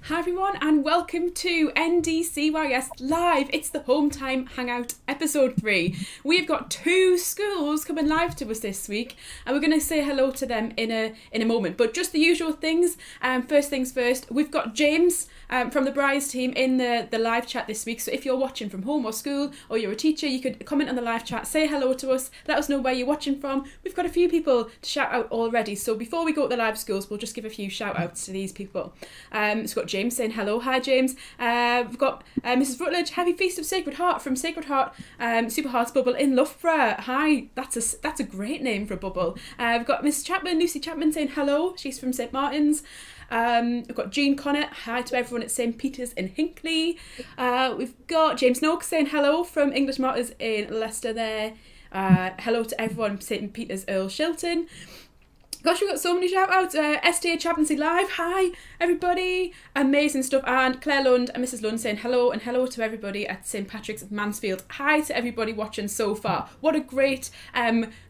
Hi everyone and welcome to NDCYS Live. It's the Hometime Hangout episode 3. We've got 2 schools coming live to us this week and we're going to say hello to them in a moment. But just the usual things, first things first, we've got James from the Bryce team in the live chat this week. So if you're watching from home or school or you're a teacher, you could comment on the live chat, say hello to us, let us know where you're watching from. We've got a few people to shout out already. So before we go to the live schools, we'll just give a few shout outs to these people. So we've got James saying hello. Hi James. We've got Mrs. Rutledge, Happy Feast of Sacred Heart from Sacred Heart Super Hearts Bubble in Loughborough. Hi, that's a great name for a bubble. We've got Mrs. Chapman, Lucy Chapman saying hello. She's from St Martin's. We've got Jean Connett, hi to everyone at St Peter's in Hinckley. We've got James Noakes saying hello from English Martyrs in Leicester there. Hello to everyone St Peter's Earl Shilton. Gosh, we've got so many shout outs. STA Chaplaincy Live, hi everybody, amazing stuff. And Claire Lund and Mrs. Lund saying hello, and hello to everybody at St Patrick's Mansfield. Hi to everybody watching so far. What a great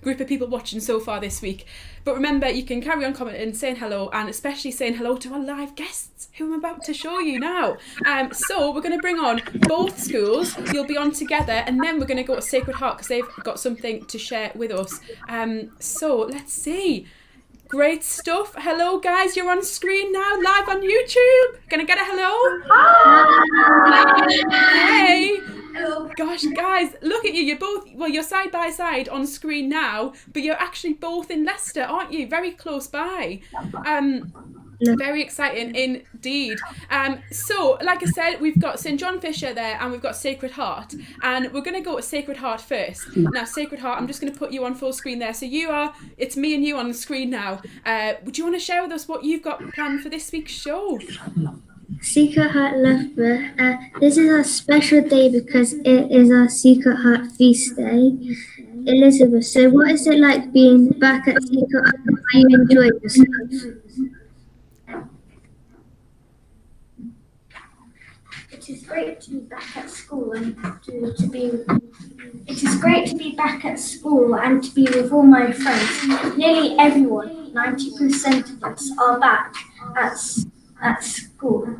group of people watching so far this week. But remember, you can carry on commenting, saying hello, and especially saying hello to our live guests who I'm about to show you now. So we're going to bring on both schools. You'll be on together, and then we're going to go to Sacred Heart because they've got something to share with us. So let's see. Great stuff. Hello guys, you're on screen now, live on YouTube. Can I get a hello? Hi. Hey. Hello. Gosh guys, look at you. You're side by side on screen now, but you're actually both in Leicester, aren't you? Very close by. Very exciting indeed. So, like I said, we've got St John Fisher there and we've got Sacred Heart. And we're going to go to Sacred Heart first. Now, Sacred Heart, I'm just going to put you on full screen there. So it's me and you on the screen now. Would you want to share with us what you've got planned for this week's show? Secret Heart Loughborough. This is a special day because it is our Secret Heart Feast Day. Elizabeth, so what is it like being back at Secret Heart? How you enjoy yourself? It is great to be back at school and It is great to be back at school and to be with all my friends. Nearly everyone, 90% of us, are back at school,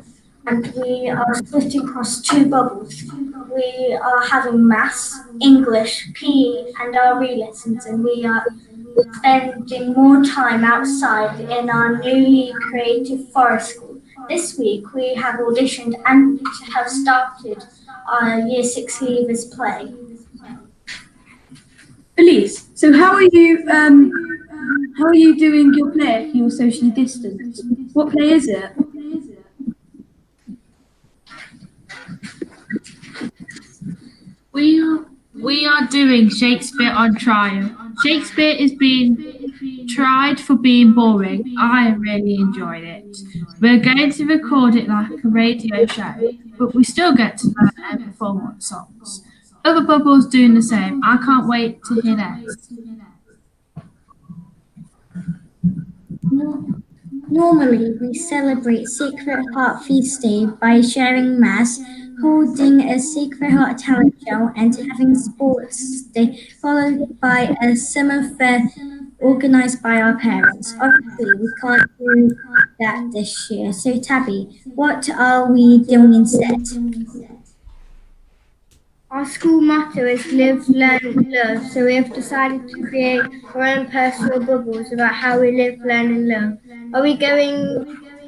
and we are split across 2 bubbles. We are having maths, English, PE, and our re-lessons, and we are spending more time outside in our newly created forest school. This week we have auditioned and have started our Year 6 Leavers play. Elise, so how are you doing your play if you're socially distanced? What play is it? We are doing Shakespeare on Trial. Shakespeare is being tried for being boring. I really enjoyed it. We're going to record it like a radio show, but we still get to learn and perform on songs. Other bubbles doing the same. I can't wait to hear theirs. Normally, we celebrate Sacred Heart Feast Day by sharing Mass, holding a Sacred Heart talent show, and having Sports Day, followed by a summer fair organised by our parents. Obviously, we can't do that this year. So, Tabby, what are we doing instead? Our school motto is live, learn, love, so we have decided to create our own personal bubbles about how we live, learn and love.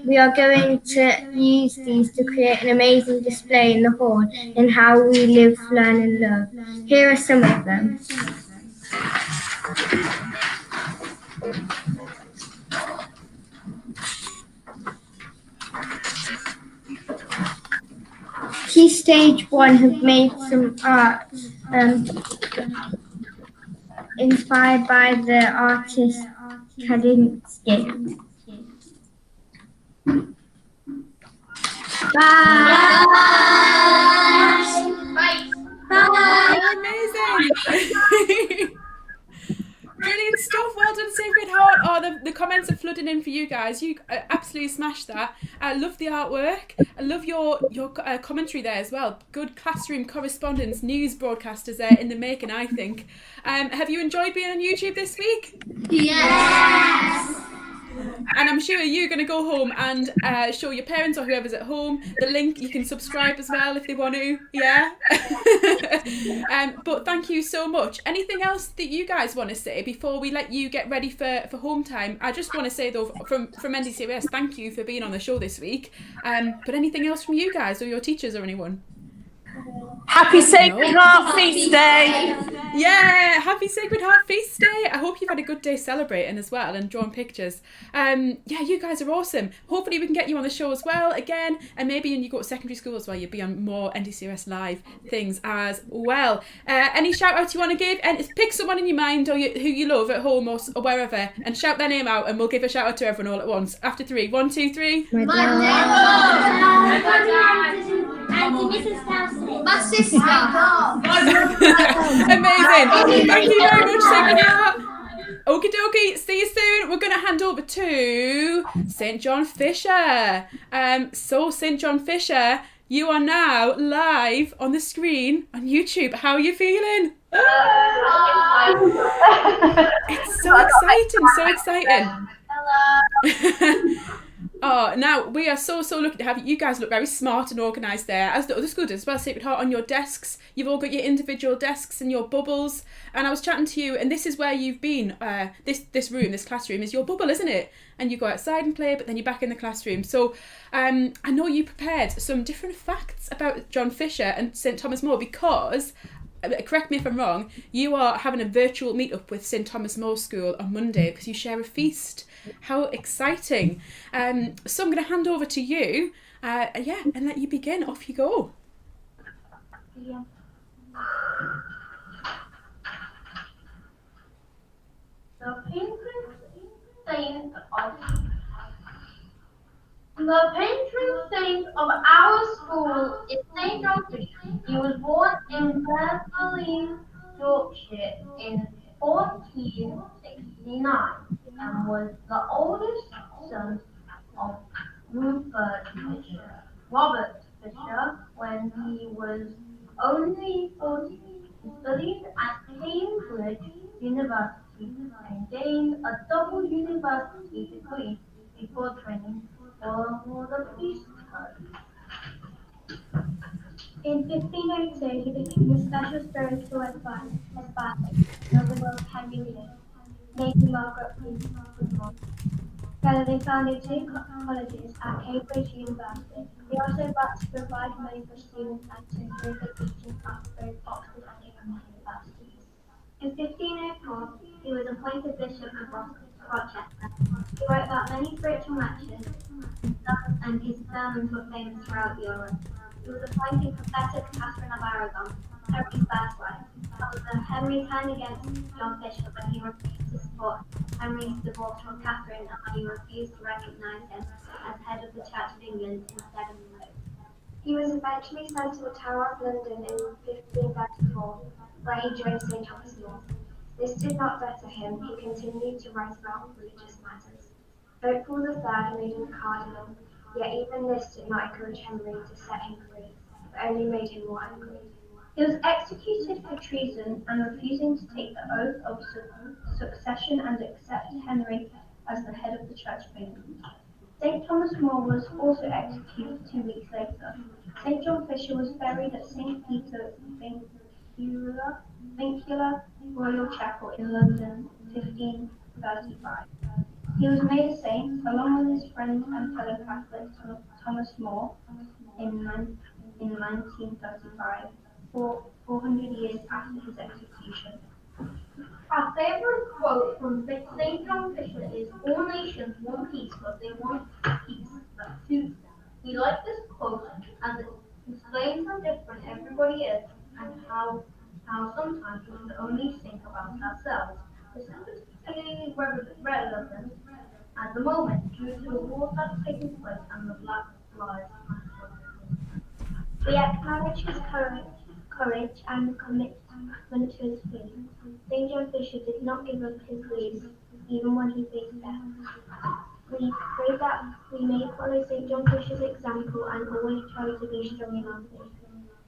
We are going to use these to create an amazing display in the hall in how we live, learn and love. Here are some of them. Key Stage 1 have made some art inspired by the artist Kandinsky. Bye! Amazing! Brilliant stuff. Well done, Sacred Heart. Oh, the comments are flooding in for you guys. You absolutely smashed that. I love the artwork. I love your commentary there as well. Good classroom correspondence, news broadcasters there in the making, I think. Have you enjoyed being on YouTube this week? Yes! And I'm sure you're going to go home and show your parents or whoever's at home the link. You can subscribe as well if they want to. Yeah. But thank you so much. Anything else that you guys want to say before we let you get ready for home time? I just want to say though, from NDCWS, thank you for being on the show this week. But anything else from you guys or your teachers or anyone? Happy Sacred Heart Feast Day! Yeah, happy Sacred Heart Feast Day. I hope you've had a good day celebrating as well and drawing pictures. Yeah, you guys are awesome. Hopefully we can get you on the show as well again, and maybe when you go to secondary school as well, you'll be on more NDCOS live things as well. Any shout outs you want to give? And pick someone in your mind or who you love at home or wherever and shout their name out, and we'll give a shout out to everyone all at once. After 3. 1, 2, 3. My Mrs. Dowson. My sister. Amazing. Thank you very much, Sacred Heart. Okie dokie, see you soon. We're going to hand over to St. John Fisher. So St. John Fisher, you are now live on the screen on YouTube. How are you feeling? It's so exciting, so exciting. Hello. Oh, now we are so lucky to have you. You guys look very smart and organised there, as the other schools as well. Sacred Heart on your desks. You've all got your individual desks and your bubbles. And I was chatting to you, and this is where you've been. This room, this classroom, is your bubble, isn't it? And you go outside and play, but then you're back in the classroom. So I know you prepared some different facts about John Fisher and St Thomas More because, correct me if I'm wrong, you are having a virtual meetup with St Thomas More School on Monday because you share a feast. How exciting. So I'm going to hand over to you, and let you begin. Off you go. Yeah. The patron saint of our school is Saint John Fisher. He was born in Beverley, Yorkshire in 1469 and was the oldest son of Robert Fisher when he was only 14. He studied at Cambridge University and gained a double university degree before training for the priesthood. In 1502, he became a special spiritual advisor of the Lord Henry VIII, Lady Margaret Queen. Together they founded 2 colleges at Cambridge University. They also worked to provide money for students and to improve the teaching of both Oxford and Cambridge universities. In 1504, he was appointed Bishop of Rochester. He wrote about many spiritual lectures, and his sermons were famous throughout Europe. He was appointed Professor to Catherine of Aragon, Henry's first wife. However, Henry turned against John Fisher when he refused to support Henry's divorce from Catherine and when he refused to recognise him as head of the Church of England instead of the Pope. He was eventually sent to the Tower of London in 1534, where he joined St Thomas More. This did not deter him. He continued to write about religious matters. Pope Paul III made him a cardinal, yet even this did not encourage Henry to set him free, but only made him more angry. He was executed for treason and refusing to take the oath of succession and accept Henry as the head of the Church of England. St Thomas More was also executed 2 weeks later. St John Fisher was buried at St Peter's Vincula Royal Chapel in London, 1535. He was made a saint, along with his friend and fellow Catholic Thomas More, in 1935, 400 years after his execution. Our favourite quote from St. John Fisher is, "All nations want peace, but they want peace that suits them." We like this quote as it explains how different everybody is and how sometimes we can only think about ourselves. This is particularly relevant at the moment due to the war that's taking place and the Black Lives Matter. We acknowledge his courage and commitment to his faith. St. John Fisher did not give up his beliefs even when he faced death. We pray that we may follow St. John Fisher's example and always try to be strong in our faith.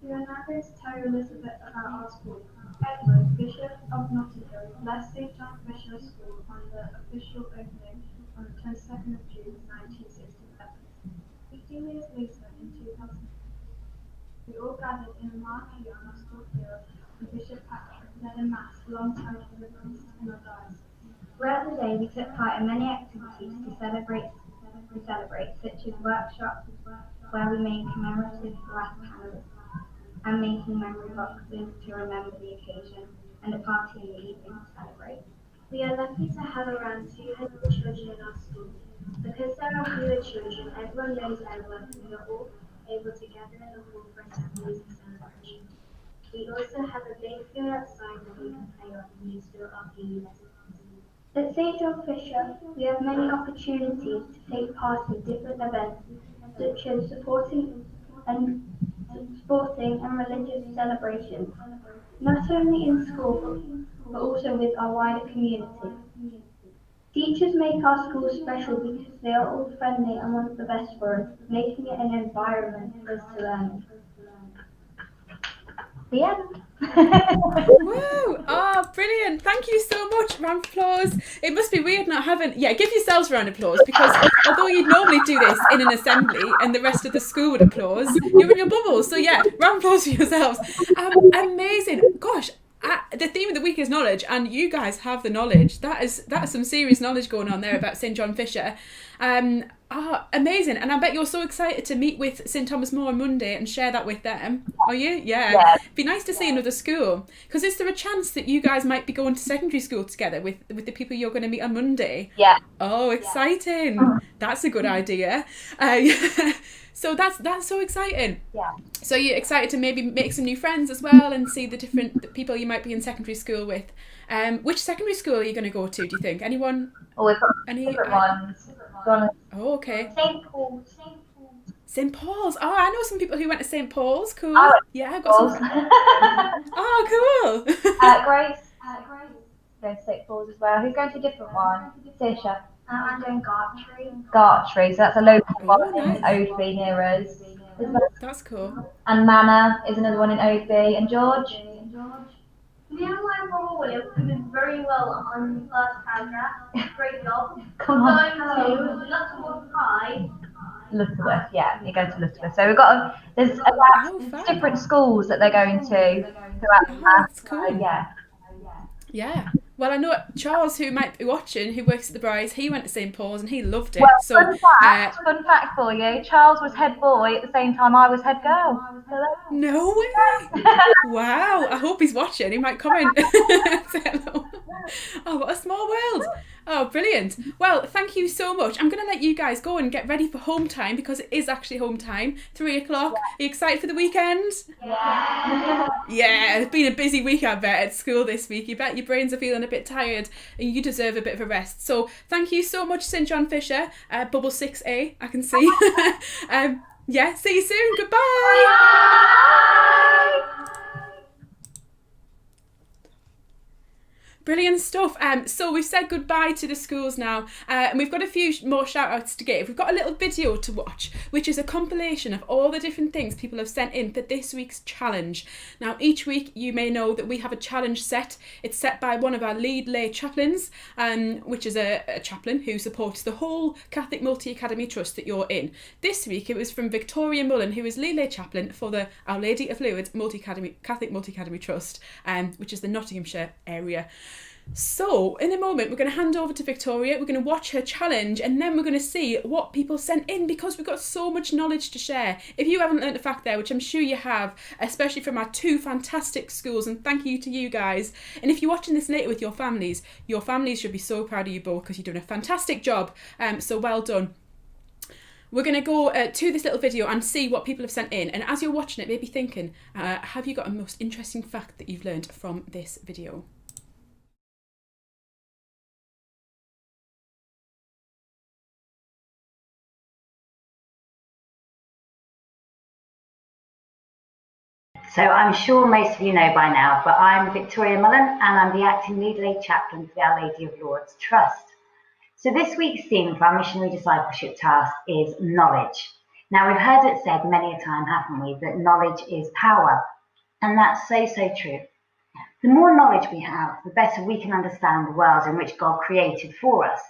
We are now going to tell you a little bit about our school. Edward, Bishop of Nottingham, blessed St. John Fisher School on the official opening on the 22nd of June 1967. 15 years later, in 2000, we all gathered in a marquee on our school field, and Bishop Patrick led a mass alongside of the priest in our diocese. Throughout the day, we took part in many activities to celebrate, such as workshops where we made commemorative glass panels and making memory boxes to remember the occasion, and a party in the evening to celebrate. We are lucky to have around 200 children in our school. Because there are fewer children, everyone knows everyone, and we are all able to gather in the hall for assemblies and celebrations. We also have a big field outside that we can play on and use for our PE lessons. At St. John Fisher, we have many opportunities to take part in different events, such as sporting and religious celebrations, not only in school, but also with our wider community. Teachers make our school special because they are all friendly and want the best for us, making it an environment for us to learn. The end. Woo! Oh, brilliant. Thank you so much. Round of applause. It must be weird not having... Yeah, give yourselves a round of applause, because although you'd normally do this in an assembly and the rest of the school would applause, you're in your bubble. So yeah, round of applause for yourselves. Amazing. Gosh, the theme of the week is knowledge, and you guys have the knowledge. That is some serious knowledge going on there about St. John Fisher. Amazing. And I bet you're so excited to meet with St. Thomas More on Monday and share that with them. Are you? Yeah. It'd be nice to see another school. Because is there a chance that you guys might be going to secondary school together with the people you're going to meet on Monday? Yeah. Oh, exciting. That's a good idea. So that's so exciting. Yeah. So you're excited to maybe make some new friends as well and see the different people you might be in secondary school with. Which secondary school are you going to go to, do you think? Anyone? Oh, we've got different ones. Oh, okay. St. Paul's. St. Paul's. Oh, I know some people who went to St. Paul's. Cool. Oh, yeah, I've got some. Oh, cool. Grace. Going to St. Paul's as well. Who's going to a different one? Tisha. I'm going Gartree. Gartree. So that's a local one nice. in Oadby near us. That's cool. And Manor is another one in Oadby. And George. Me and my brother William, who did very well on the first paragraph. Great job. Come on. Going to Lutterworth High. Lutterworth, yeah, you're going to Lutterworth. So we've got there's about different schools that they're going to throughout the class. That's cool. So, yeah. Yeah. Well, I know Charles, who might be watching, who works at the Brides, he went to St. Paul's and he loved it. Well, so, fun fact for you, Charles was head boy at the same time I was head girl. No way! Wow, I hope he's watching. He might comment. Say hello. Oh, what a small world. Oh, brilliant. Well, thank you so much. I'm going to let you guys go and get ready for home time, because it is actually home time, 3 o'clock. Are you excited for the weekend? Yeah, it's been a busy week, I bet, at school this week. You bet your brains are feeling a bit tired and you deserve a bit of a rest. So thank you so much, St. John Fisher, Bubble 6A, I can see. Yeah, see you soon. Goodbye. Brilliant stuff. So we've said goodbye to the schools now, and we've got a few more shout outs to give. We've got a little video to watch, which is a compilation of all the different things people have sent in for this week's challenge. Now, each week you may know that we have a challenge set. It's set by one of our lead lay chaplains, which is a chaplain who supports the whole Catholic Multi-Academy Trust that you're in. This week it was from Victoria Mullen, who is lead lay chaplain for the Our Lady of Lourdes Catholic Multi-Academy Trust, which is the Nottinghamshire area. So, in a moment, we're going to hand over to Victoria, we're going to watch her challenge, and then we're going to see what people sent in, because we've got so much knowledge to share. If you haven't learnt a fact there, which I'm sure you have, especially from our 2 fantastic schools, and thank you to you guys. And if you're watching this later with your families should be so proud of you both, because you've done a fantastic job, so well done. We're going to go to this little video and see what people have sent in, and as you're watching it, maybe thinking, have you got a most interesting fact that you've learnt from this video? So I'm sure most of you know by now, but I'm Victoria Mullen and I'm the acting lead lay chaplain for the Our Lady of Lourdes Trust. So this week's theme for our missionary discipleship task is knowledge. Now we've heard it said many a time, haven't we, that knowledge is power. And that's so true. The more knowledge we have, the better we can understand the world in which God created for us.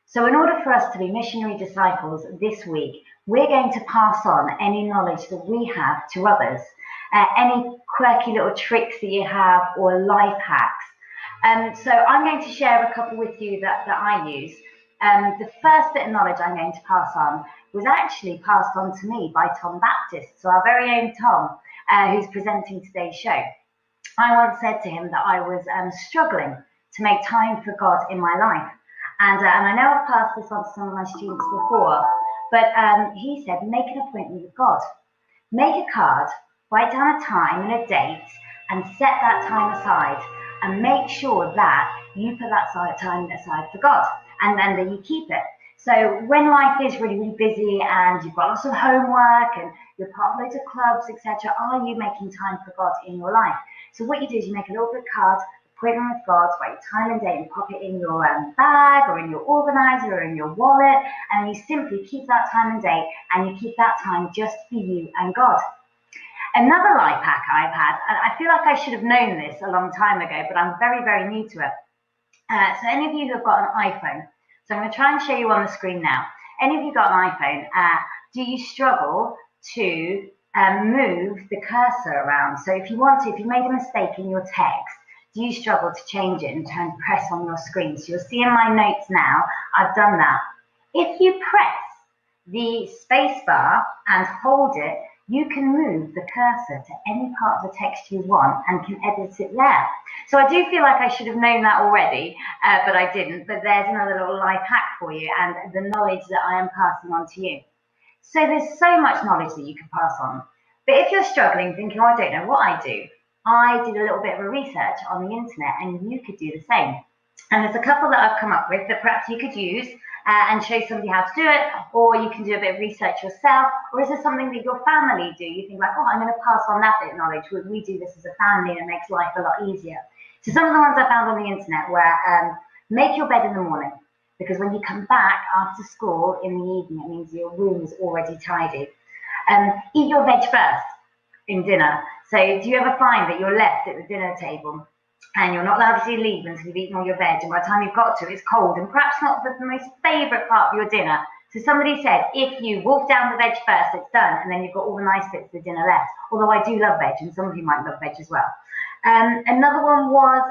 So in order for us to be missionary disciples this week, we're going to pass on any knowledge that we have to others, any quirky little tricks that you have or life hacks. So I'm going to share a couple with you that I use. The first bit of knowledge I'm going to pass on was actually passed on to me by Tom Baptist, so our very own Tom, who's presenting today's show. I once said to him that I was struggling to make time for God in my life. And I know I've passed this on to some of my students before, but he said, make an appointment with God. Make a card, write down a time and a date, and set that time aside, and make sure that you put that time aside for God, and then that you keep it. So when life is really, really busy and you've got lots of homework and you're part of loads of clubs, etc., are you making time for God in your life? So what you do is you make a little bit card, appointment with God, write your time and date and pop it in your bag or in your organizer or in your wallet, and you simply keep that time and date, and you keep that time just for you and God. Another life hack I've had, and I feel like I should have known this a long time ago, but I'm very, very new to it. So any of you who have got an iPhone, so I'm going to try and show you on the screen now. Any of you got an iPhone, do you struggle to move the cursor around? So if you made a mistake in your text, do you struggle to change it and press on your screen? So you'll see in my notes now, I've done that. If you press the space bar and hold it, you can move the cursor to any part of the text you want and can edit it there. So I do feel like I should have known that already, but I didn't. But there's another little life hack for you and the knowledge that I am passing on to you. So there's so much knowledge that you can pass on. But if you're struggling, thinking, oh, I don't know what I do, I did a little bit of a research on the internet, and you could do the same. And there's a couple that I've come up with that perhaps you could use and show somebody how to do it, or you can do a bit of research yourself, or is there something that your family do? You think like, oh, I'm going to pass on that bit of knowledge. We do this as a family and it makes life a lot easier. So some of the ones I found on the internet were make your bed in the morning, because when you come back after school in the evening, it means your room is already tidy. Eat your veg first in dinner. So do you ever find that you're left at the dinner table and you're not allowed to leave until you've eaten all your veg, and by the time you've got to, it's cold and perhaps not the most favourite part of your dinner? So somebody said, if you wolf down the veg first, it's done, and then you've got all the nice bits of the dinner left. Although I do love veg, and some of you might love veg as well. Another one was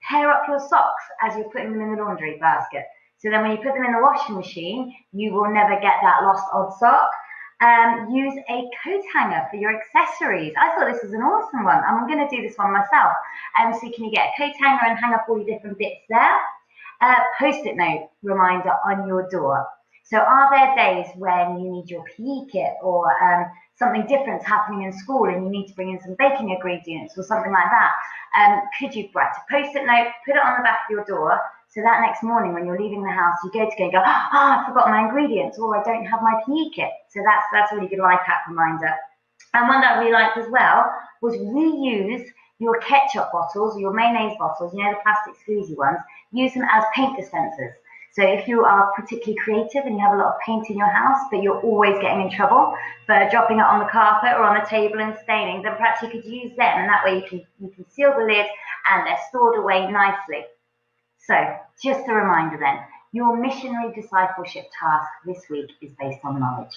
pair up your socks as you're putting them in the laundry basket. So then when you put them in the washing machine, you will never get that lost odd sock. Use a coat hanger for your accessories. I thought this was an awesome one, and I'm going to do this one myself. So can you get a coat hanger and hang up all your different bits there? Post-it note reminder on your door. So are there days when you need your PE kit, or something different's happening in school and you need to bring in some baking ingredients or something like that? Could you write a post-it note, put it on the back of your door, so that next morning when you're leaving the house, you go to go and go, I forgot my ingredients, or I don't have my PE kit. So that's a really good life hack reminder. And one that I really liked as well was reuse your ketchup bottles or your mayonnaise bottles, you know, the plastic squeezy ones, use them as paint dispensers. So if you are particularly creative and you have a lot of paint in your house, but you're always getting in trouble for dropping it on the carpet or on the table and staining, then perhaps you could use them, and that way you can seal the lid and they're stored away nicely. So just a reminder then, your missionary discipleship task this week is based on knowledge.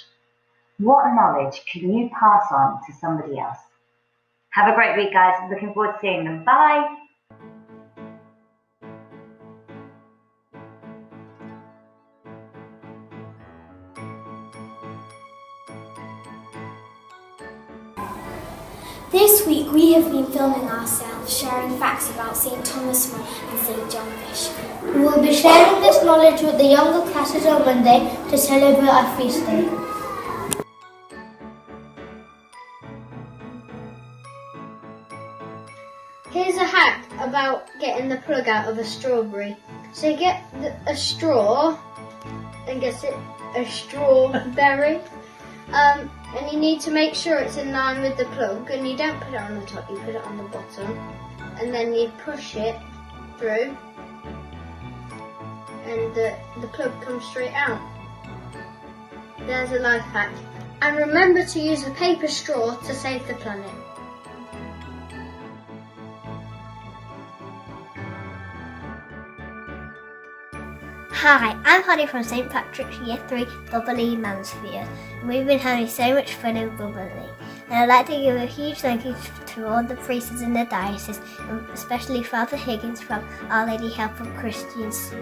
What knowledge can you pass on to somebody else? Have a great week, guys. Looking forward to seeing them. Bye. This week we have been filming ourselves sharing facts about St. Thomas More and St. John Bishop. We will be sharing this knowledge with the younger classes on Monday to celebrate our feast day. Here's a hack about getting the plug out of a strawberry. So you get a straw and get it a strawberry. And you need to make sure it's in line with the plug, and you don't put it on the top, you put it on the bottom, and then you push it through and the plug comes straight out. There's a life hack. And remember to use a paper straw to save the planet. Hi, I'm Holly from St Patrick's Year 3 Bubbly Mansfield, and we've been having so much fun in Bubbly. And I'd like to give a huge thank you to all the priests in the diocese, and especially Father Higgins from Our Lady Help of Christians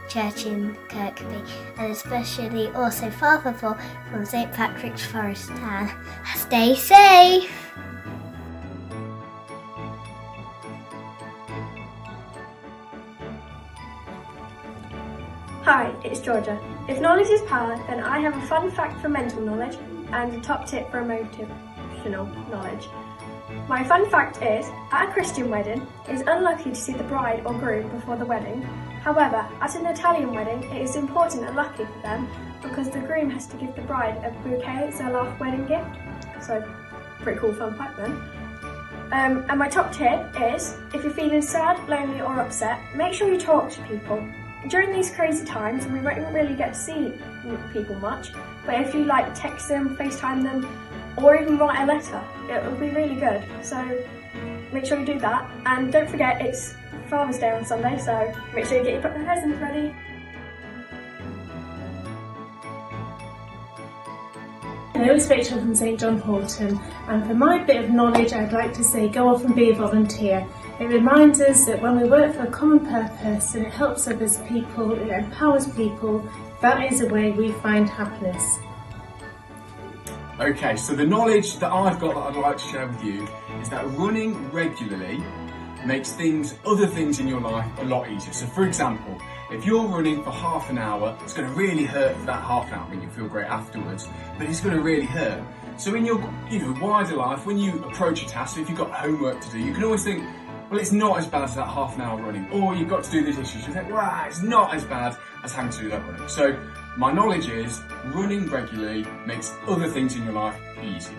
Church in Kirkby, and especially also Father Paul from St Patrick's Forest Town. Stay safe! Hi, it's Georgia. If knowledge is power, then I have a fun fact for mental knowledge and a top tip for emotional knowledge. My fun fact is, at a Christian wedding, it is unlucky to see the bride or groom before the wedding. However, at an Italian wedding, it is important and lucky for them because the groom has to give the bride a bouquet as their last wedding gift. So, pretty cool fun fact then. And my top tip is, if you're feeling sad, lonely or upset, make sure you talk to people. During these crazy times, we won't really get to see people much, but if you text them, FaceTime them, or even write a letter, it will be really good. So make sure you do that, and don't forget it's Father's Day on Sunday, so make sure you get your presents ready. Hello, it's Rachel from St John Horton, and for my bit of knowledge I'd like to say go off and be a volunteer. It reminds us that when we work for a common purpose and it helps others people, it empowers people, that is a way we find happiness. Okay, so the knowledge that I've got that I'd like to share with you is that running regularly makes other things in your life a lot easier. So for example, if you're running for half an hour, it's going to really hurt for that half an hour. I mean, you'll feel great afterwards, but it's going to really hurt. So in your wider life, when you approach a task, so if you've got homework to do, you can always think, well, it's not as bad as that half an hour running, or you've got to do the dishes. You think, well, it's not as bad as having to do that running. So my knowledge is running regularly makes other things in your life easier.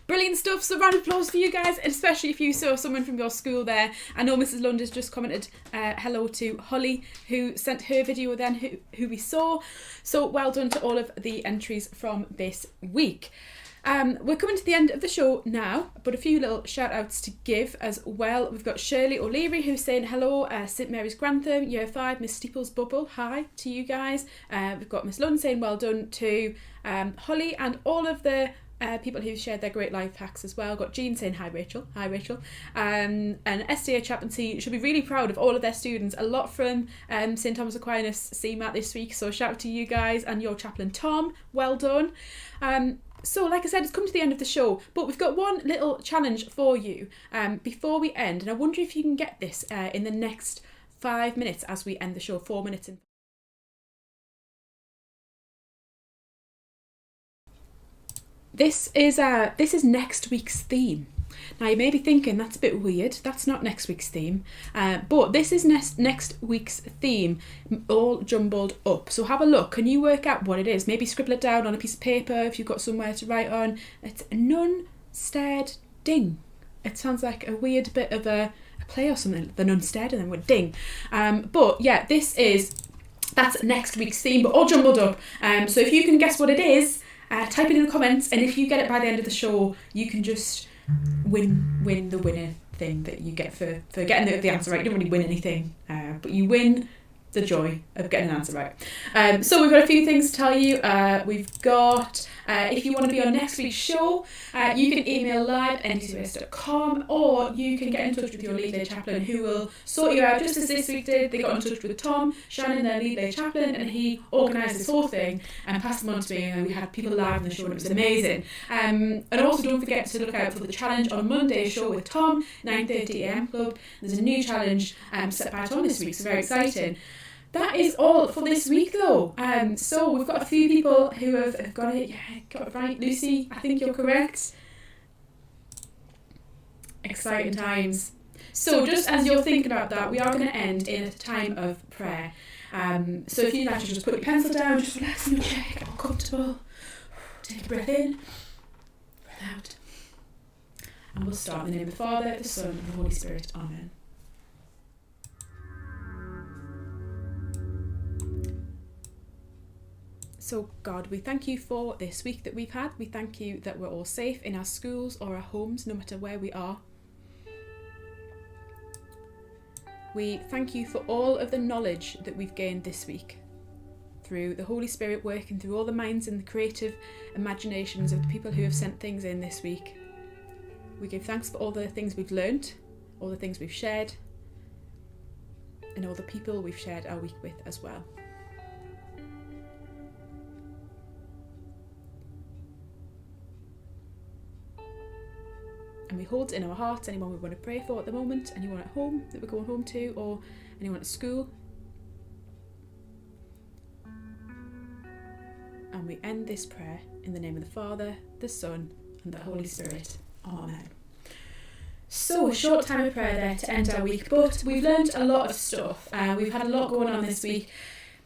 Brilliant stuff, so round of applause for you guys, especially if you saw someone from your school there. I know Mrs. Lund has just commented hello to Holly, who sent her video then, who we saw. So well done to all of the entries from this week. We're coming to the end of the show now, but a few little shout outs to give as well. We've got Shirley O'Leary who's saying hello, St Mary's Grantham, Year 5, Miss Steeples Bubble, hi to you guys. We've got Miss Lund saying well done to Holly and all of the people who've shared their great life hacks as well. Got Jean saying hi Rachel, and SDA Chaplaincy should be really proud of all of their students. A lot from St Thomas Aquinas CMAT this week, so shout out to you guys and your chaplain Tom, well done. So like I said, it's come to the end of the show, but we've got one little challenge for you before we end, and I wonder if you can get this in the next 5 minutes as we end the show, 4 minutes in. This is next week's theme. Now you may be thinking that's a bit weird, that's not next week's theme, but this is next week's theme, all jumbled up. So have a look, can you work out what it is? Maybe scribble it down on a piece of paper if you've got somewhere to write on. It's none stared ding. It sounds like a weird bit of a play or something, the none stared and then went ding. But yeah, that's next week's theme, but all jumbled up. So if you can guess what it is, type it in the comments, and if you get it by the end of the show, you can just win the winner thing that you get for getting the answer right. You don't really win anything, but you win the joy of getting an answer right. So we've got a few things to tell you. We've got, if you want to be on next week's show, you can email live@ndcws.com, or you can get in touch with your lead lay chaplain, who will sort you out just as this week did. They got in touch with Tom, Shannon, their lead lay chaplain, and he organised this whole thing and passed them on to me, and we had people live in the show and it was amazing. And also don't forget to look out for the challenge on Monday's show with Tom, 9:30am club. There's a new challenge set by Tom this week, so very exciting. That is all for this week though. So we've got a few people who have got it right. Lucy, I think you're correct. Exciting times. So just as you're thinking about that, we are going to end in a time of prayer. So if you'd like to just put your pencil down, just relax in your chair, get more comfortable. Take a breath in, breath out. And we'll start in the name of the Father, the Son, and the Holy Spirit. Amen. So God, we thank you for this week that we've had. We thank you that we're all safe in our schools or our homes, no matter where we are. We thank you for all of the knowledge that we've gained this week through the Holy Spirit working through all the minds and the creative imaginations of the people who have sent things in this week. We give thanks for all the things we've learnt, all the things we've shared, and all the people we've shared our week with as well. And we hold in our hearts anyone we want to pray for at the moment, anyone at home that we're going home to, or anyone at school. And we end this prayer in the name of the Father, the Son, and the Holy Spirit. Amen. So, a short time of prayer there to end our week, but we've learned a lot of stuff. We've had a lot going on this week.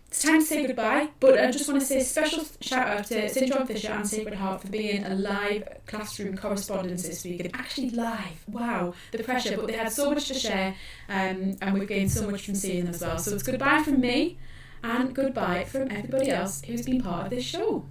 It's time to say goodbye, but I just want to say a special shout out to St John Fisher and Sacred Heart for being a live classroom correspondence this week, and actually live. Wow, the pressure, but they had so much to share, and we've gained so much from seeing them as well. So it's goodbye from me, and goodbye from everybody else who's been part of this show.